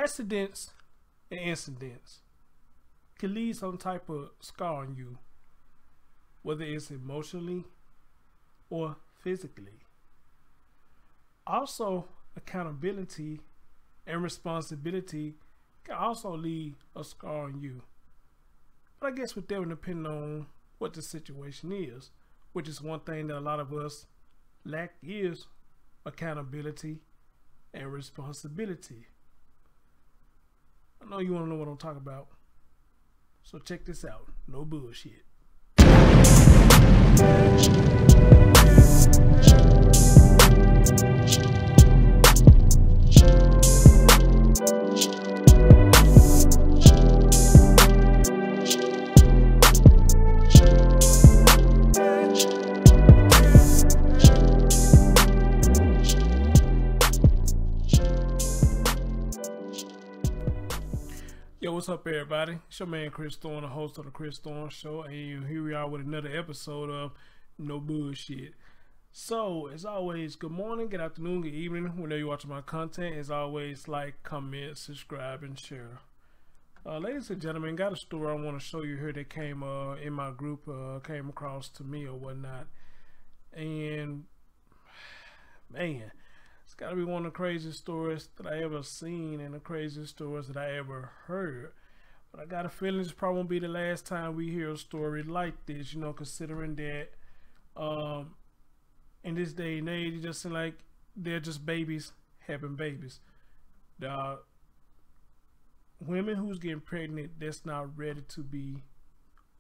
accidents and incidents can leave some type of scar on you, whether it's emotionally or physically. Also, accountability and responsibility can also leave a scar on you. But I guess with that would depend on what the situation is, which is one thing that a lot of us lack is accountability and responsibility. I know you want to know what I'm talking about. So check this out. No bullshit. Yo, what's up, everybody? It's your man Chris Thorne, the host of the Chris Thorne Show, and here we are with another episode of No Bullshit. So, as always, good morning, good afternoon, good evening, whenever you're watching my content. As always, like, comment, subscribe, and share. Ladies and gentlemen, got a story I want to show you here that came in my group, came across to me or whatnot. And, man, it's got to be one of the craziest stories that I ever seen and the craziest stories that I ever heard. But I got a feeling this probably won't be the last time we hear a story like this, you know, considering that in this day and age, it just seems like they're just babies having babies. The women who's getting pregnant that's not ready to be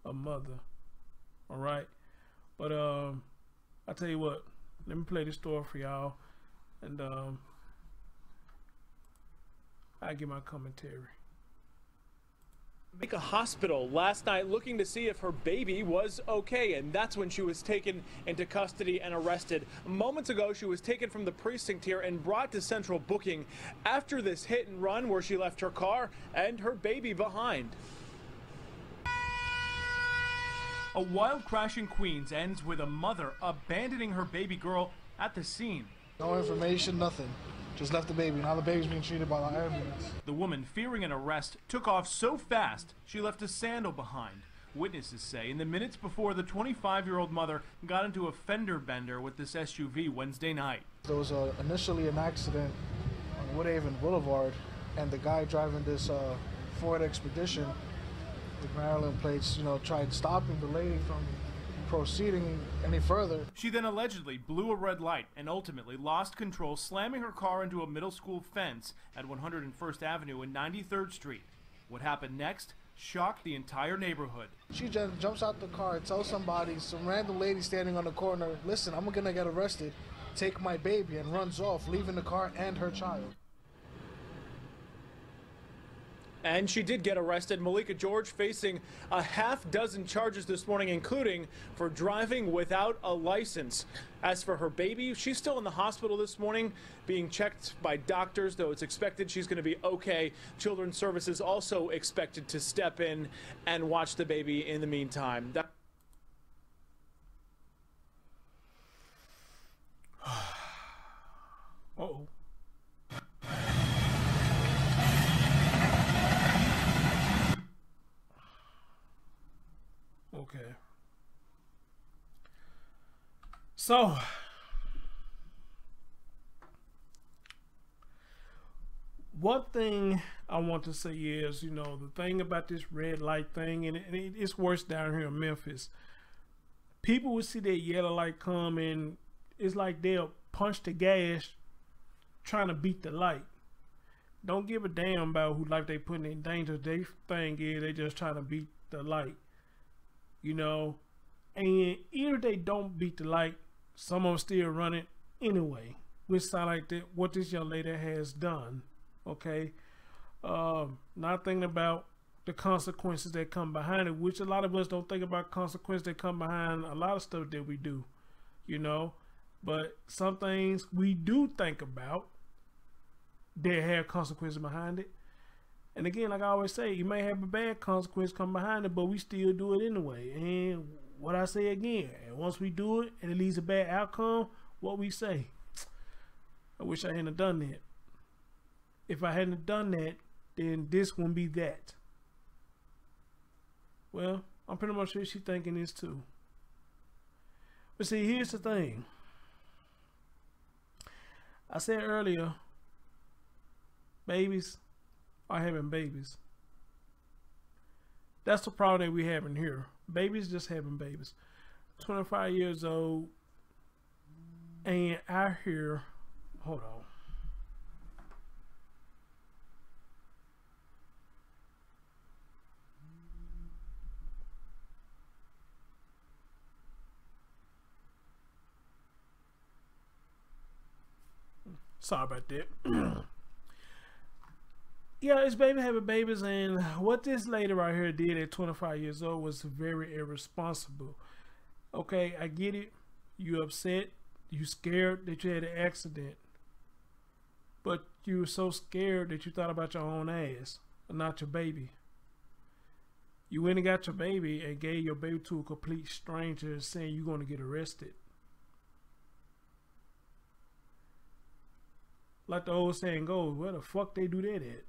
a mother. All right. But I tell you what, let me play this story for y'all. And I give my commentary. A hospital last night looking to see if her baby was okay, and that's when she was taken into custody and arrested. Moments ago, she was taken from the precinct here and brought to central booking after this hit and run where she left her car and her baby behind. A wild crash in Queens ends with a mother abandoning her baby girl at the scene. No information, nothing. Just left the baby. Now the baby's being treated by the ambulance. The woman, fearing an arrest, took off so fast she left a sandal behind. Witnesses say in the minutes before the 25-year-old mother got into a fender bender with this SUV Wednesday night. There was initially an accident on Woodhaven Boulevard, and the guy driving this Ford Expedition with Maryland plates, tried stopping the lady from proceeding any further. She then allegedly blew a red light and ultimately lost control, slamming her car into a middle school fence at 101st Avenue and 93rd Street. What happened next shocked the entire neighborhood. She just jumps out the car and tells somebody, some random lady standing on the corner, listen, I'm gonna get arrested, take my baby, and runs off, leaving the car and her child. And she did get arrested. Malika George facing a half-dozen charges this morning, including for driving without a license. As for her baby, she's still in the hospital this morning, being checked by doctors, though it's expected she's going to be okay. Children's Services also expected to step in and watch the baby in the meantime. Uh-oh. Okay. So, one thing I want to say is, the thing about this red light thing, and it's worse down here in Memphis. People will see that yellow light come and it's like they'll punch the gas trying to beat the light. Don't give a damn about who life they putting in danger. Their thing is they just trying to beat the light. And either they don't beat the light, some of them still run it anyway, which sound like that what this young lady has done. Okay, not thinking about the consequences that come behind it, which a lot of us don't think about consequences that come behind a lot of stuff that we do, but some things we do think about that have consequences behind it. And again, like I always say, you may have a bad consequence come behind it, but we still do it anyway. And what I say again, and once we do it and it leads a bad outcome, what we say, I wish I hadn't done that. If I hadn't done that, then this won't be that. Well, I'm pretty much sure she's thinking this too. But see, here's the thing. I said earlier, babies are having babies. That's the problem that we having here. Babies just having babies. 25 years old, and out here, hold on. Sorry about that. Yeah, it's baby having babies, and what this lady right here did at 25 years old was very irresponsible. Okay, I get it. You upset. You scared that you had an accident. But you were so scared that you thought about your own ass and not your baby. You went and got your baby and gave your baby to a complete stranger saying you're going to get arrested. Like the old saying goes, where the fuck they do that at?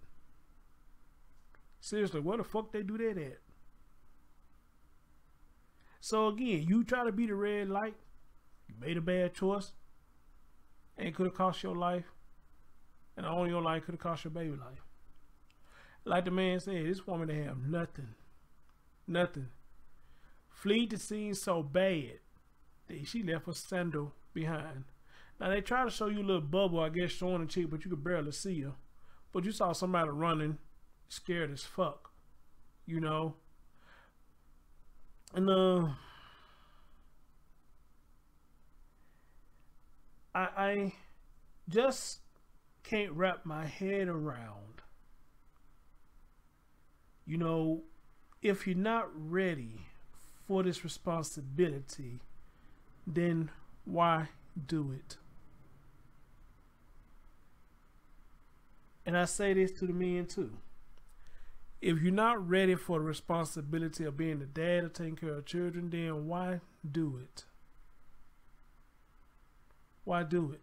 Seriously, where the fuck they do that at? So again, you try to beat the red light, you made a bad choice, and it could have cost your life, and only your life could have cost your baby life. Like the man said, this woman didn't have nothing. Nothing. Fleed the scene so bad that she left a sandal behind. Now they try to show you a little bubble, I guess, showing the chick, but you could barely see her. But you saw somebody running, scared as fuck, you know. And I just can't wrap my head around, you know, if you're not ready for this responsibility, then why do it? And I say this to the men too. If you're not ready for the responsibility of being the dad or taking care of children, then why do it? Why do it?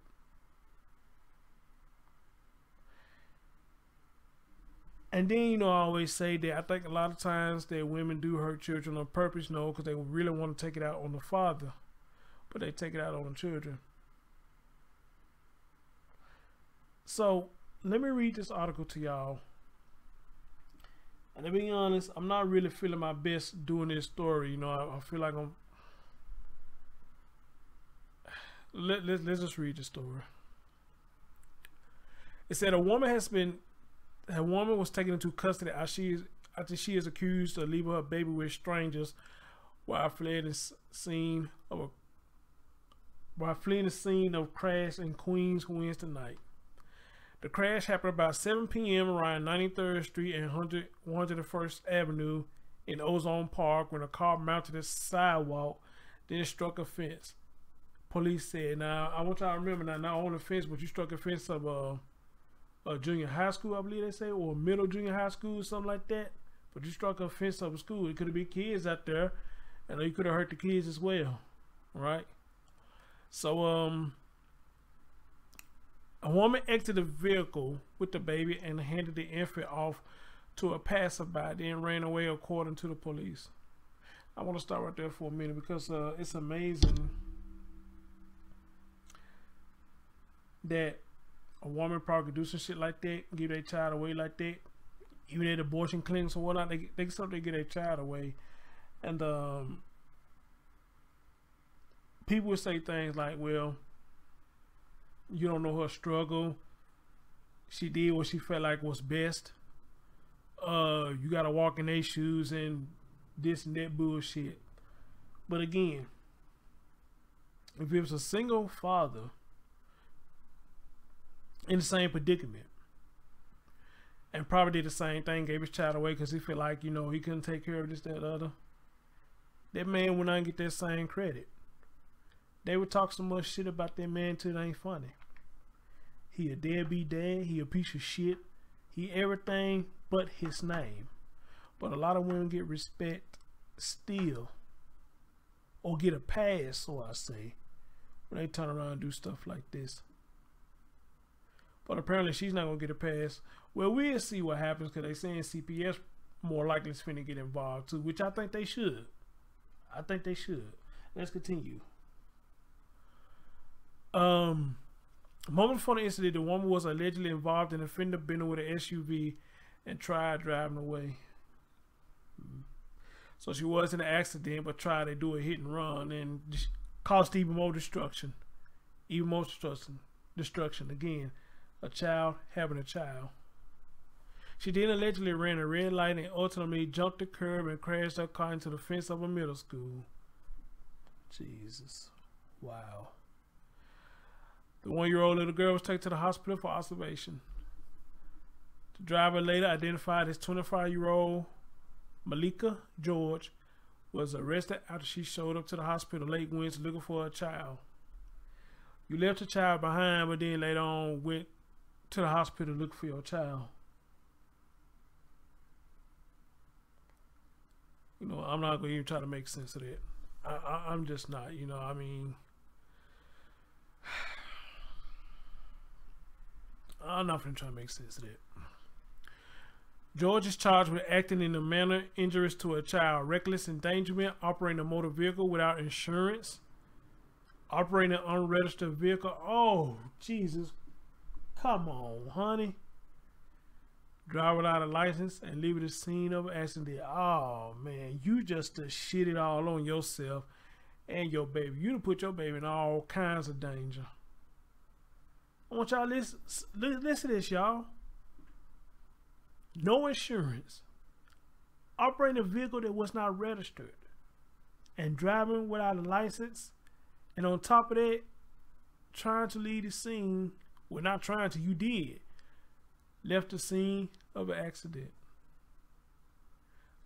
And then, you know, I always say that I think a lot of times that women do hurt children on purpose, no, because they really want to take it out on the father, but they take it out on the children. So let me read this article to y'all. And to be honest, I'm not really feeling my best doing this story. You know, I feel like I'm... Let's just read the story. It said a woman was taken into custody after she is accused of leaving her baby with strangers while fleeing the scene of crash in Queens Wednesday night. The crash happened about 7 p.m. around 93rd Street and 101st Avenue in Ozone Park when a car mounted a sidewalk, then struck a fence. Police said. Now, I want y'all to remember, not only a fence, but you struck a fence of a junior high school, I believe they say, or middle junior high school, something like that. But you struck a fence of a school. It could have been kids out there, and you could have hurt the kids as well, right? So, a woman exited the vehicle with the baby and handed the infant off to a passerby, then ran away according to the police. I want to stop right there for a minute because it's amazing that a woman probably could do some shit like that, give their child away like that. Even at abortion clinics or whatnot, they can sometimes get their child away. And people would say things like, well, you don't know her struggle. She did what she felt like was best. You gotta walk in their shoes and this and that bullshit. But again, if it was a single father in the same predicament and probably did the same thing, gave his child away because he felt like, you know, he couldn't take care of this, that, other, that man would not get that same credit. They would talk so much shit about that man till it ain't funny. He a deadbeat dad. He a piece of shit. He everything but his name. But a lot of women get respect still, or get a pass, so I say, when they turn around and do stuff like this. But apparently she's not going to get a pass. Well, we'll see what happens because they're saying CPS more likely is finna get involved too, which I think they should. I think they should. Let's continue. A moment before the incident, the woman was allegedly involved in a fender bender with an SUV and tried driving away. So she was in an accident, but tried to do a hit and run and caused even more destruction. Even more destruction. Again, a child having a child. She then allegedly ran a red light and ultimately jumped the curb and crashed her car into the fence of a middle school. Jesus. Wow. The 1-year-old little girl was taken to the hospital for observation. The driver, later identified as 25-year-old Malika George, was arrested after she showed up to the hospital late Wednesday looking for a child. You left your child behind, but then later on went to the hospital looking for your child. You know, I'm not going to even try to make sense of that. I'm just not, you know, I mean, I'm not going to try to make sense of that. George is charged with acting in a manner injurious to a child, reckless endangerment, operating a motor vehicle without insurance, operating an unregistered vehicle. Oh, Jesus. Come on, honey. Drive without a license and leave the scene of an accident. Oh, man. You just shit it all on yourself and your baby. You done put your baby in all kinds of danger. I want y'all listen to this, y'all. No insurance. Operating a vehicle that was not registered. And driving without a license. And on top of that, trying to leave the scene. Well, not trying to, you did. Left the scene of an accident.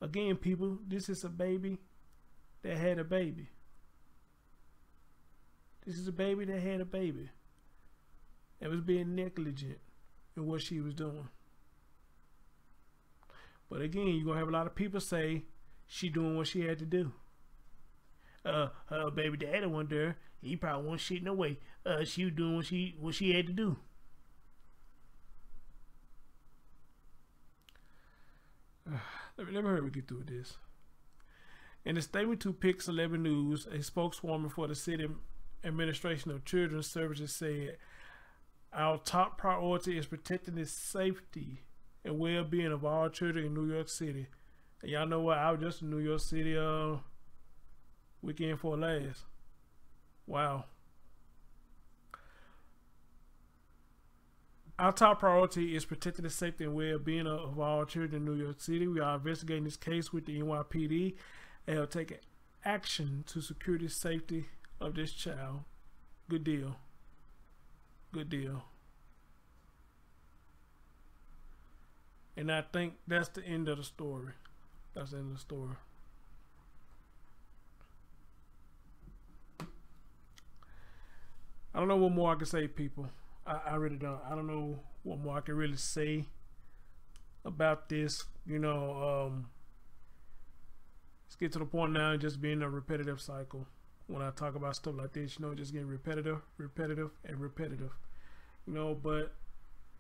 Again, people, this is a baby that had a baby. This is a baby that had a baby. That was being negligent in what she was doing. But again, you're going to have a lot of people say she doing what she had to do. Her baby daddy wasn't there. He probably wasn't shitting away. She was doing what she had to do. Let me hurry we get through this. In a statement to Pix 11 News, a spokeswoman for the City Administration of Children's Services said, "Our top priority is protecting the safety and well-being of all children in New York City." And y'all know what? I was just in New York City weekend for last. Wow. Our top priority is protecting the safety and well-being of all children in New York City. We are investigating this case with the NYPD and have taken action to secure the safety of this child. Good deal. Good deal. And I think that's the end of the story. That's the end of the story. I don't know what more I can say, people. I really don't. I don't know what more I can really say about this. You know, let's get to the point now and just being a repetitive cycle. When I talk about stuff like this, you know, just getting repetitive. You know, but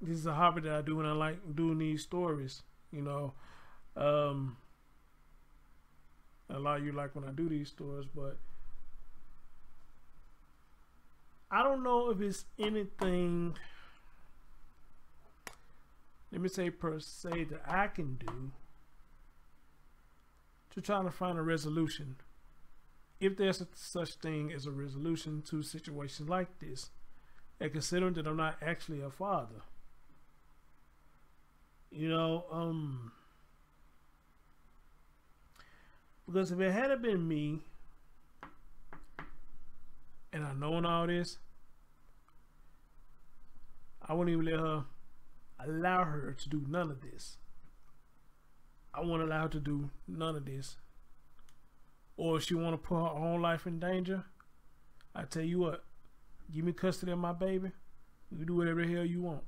this is a hobby that I do and I like doing these stories. You know, a lot of you like when I do these stories, but I don't know if it's anything, let me say per se, that I can do to try to find a resolution. If there's such thing as a resolution to situations like this, and considering that I'm not actually a father. You know, because if it had been me, and I knowing all this, I wouldn't even allow her to do none of this. I won't allow her to do none of this. Or if she want to put her own life in danger, I tell you what, give me custody of my baby. You do whatever the hell you want.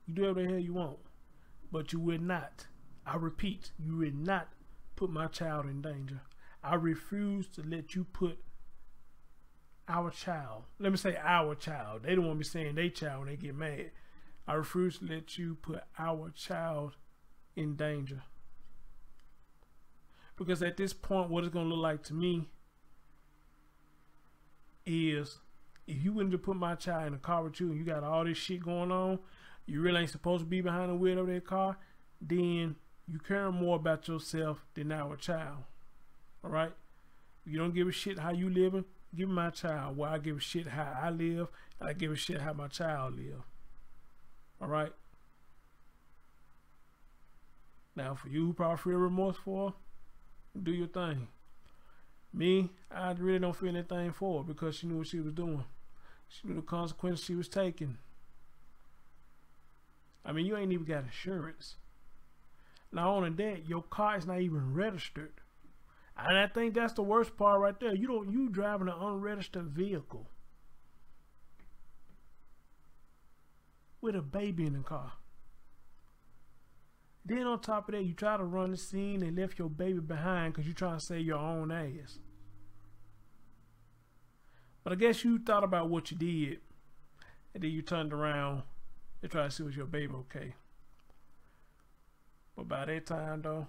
You do whatever the hell you want. But you will not, I repeat, you will not put my child in danger. I refuse to let you put our child. Let me say our child. They don't want to be saying they child when they get mad. I refuse to let you put our child in danger. Because at this point, what it's going to look like to me is, if you wouldn't have put my child in a car with you and you got all this shit going on, you really ain't supposed to be behind the wheel of that car, then you care more about yourself than our child. Alright? You don't give a shit how you living, give me my child. Well, I give a shit how I live, and I give a shit how my child live. Alright? Now, for you who probably feel remorse for, do your thing. Me, I really don't feel anything for her because she knew what she was doing. She knew the consequences she was taking. I mean, you ain't even got insurance. Not only that, your car is not even registered. And I think that's the worst part right there. You driving an unregistered vehicle with a baby in the car. Then on top of that, you try to run the scene and left your baby behind because you're trying to save your own ass. But I guess you thought about what you did, and then you turned around and tried to see was your baby okay. But by that time, though,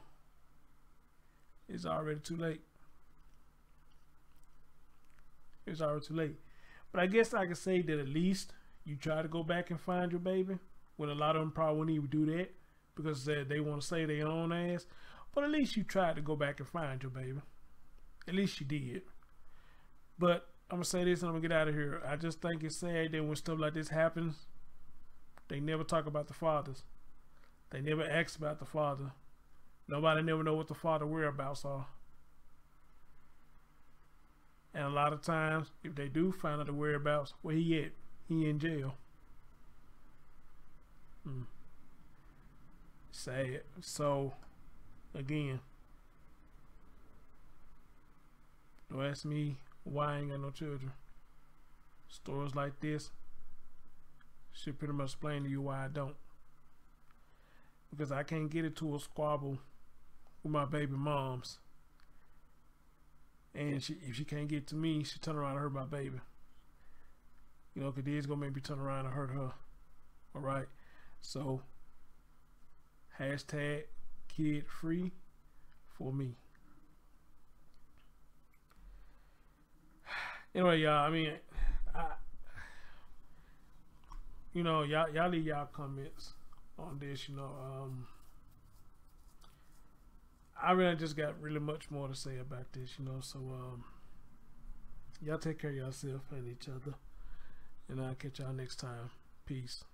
it's already too late. It's already too late. But I guess I can say that at least you try to go back and find your baby, when a lot of them probably wouldn't even do that because they want to save their own ass. But at least you tried to go back and find your baby. At least you did. But I'm going to say this and I'm going to get out of here. I just think it's sad that when stuff like this happens, they never talk about the fathers. They never ask about the father. Nobody never know what the father whereabouts are. And a lot of times, if they do find out the whereabouts, where he at? He in jail. Sad. So, again, don't ask me why I ain't got no children. Stories like this should pretty much explain to you why I don't. Because I can't get into a squabble with my baby moms. And if she can't get to me, she turn around and hurt my baby. You know, because it's going to make me turn around and hurt her. Alright? So, hashtag kid free for me. Anyway, y'all, I mean, you know, y'all leave y'all comments on this, you know. I really just got really much more to say about this, you know. So, y'all take care of yourself and each other. And I'll catch y'all next time. Peace.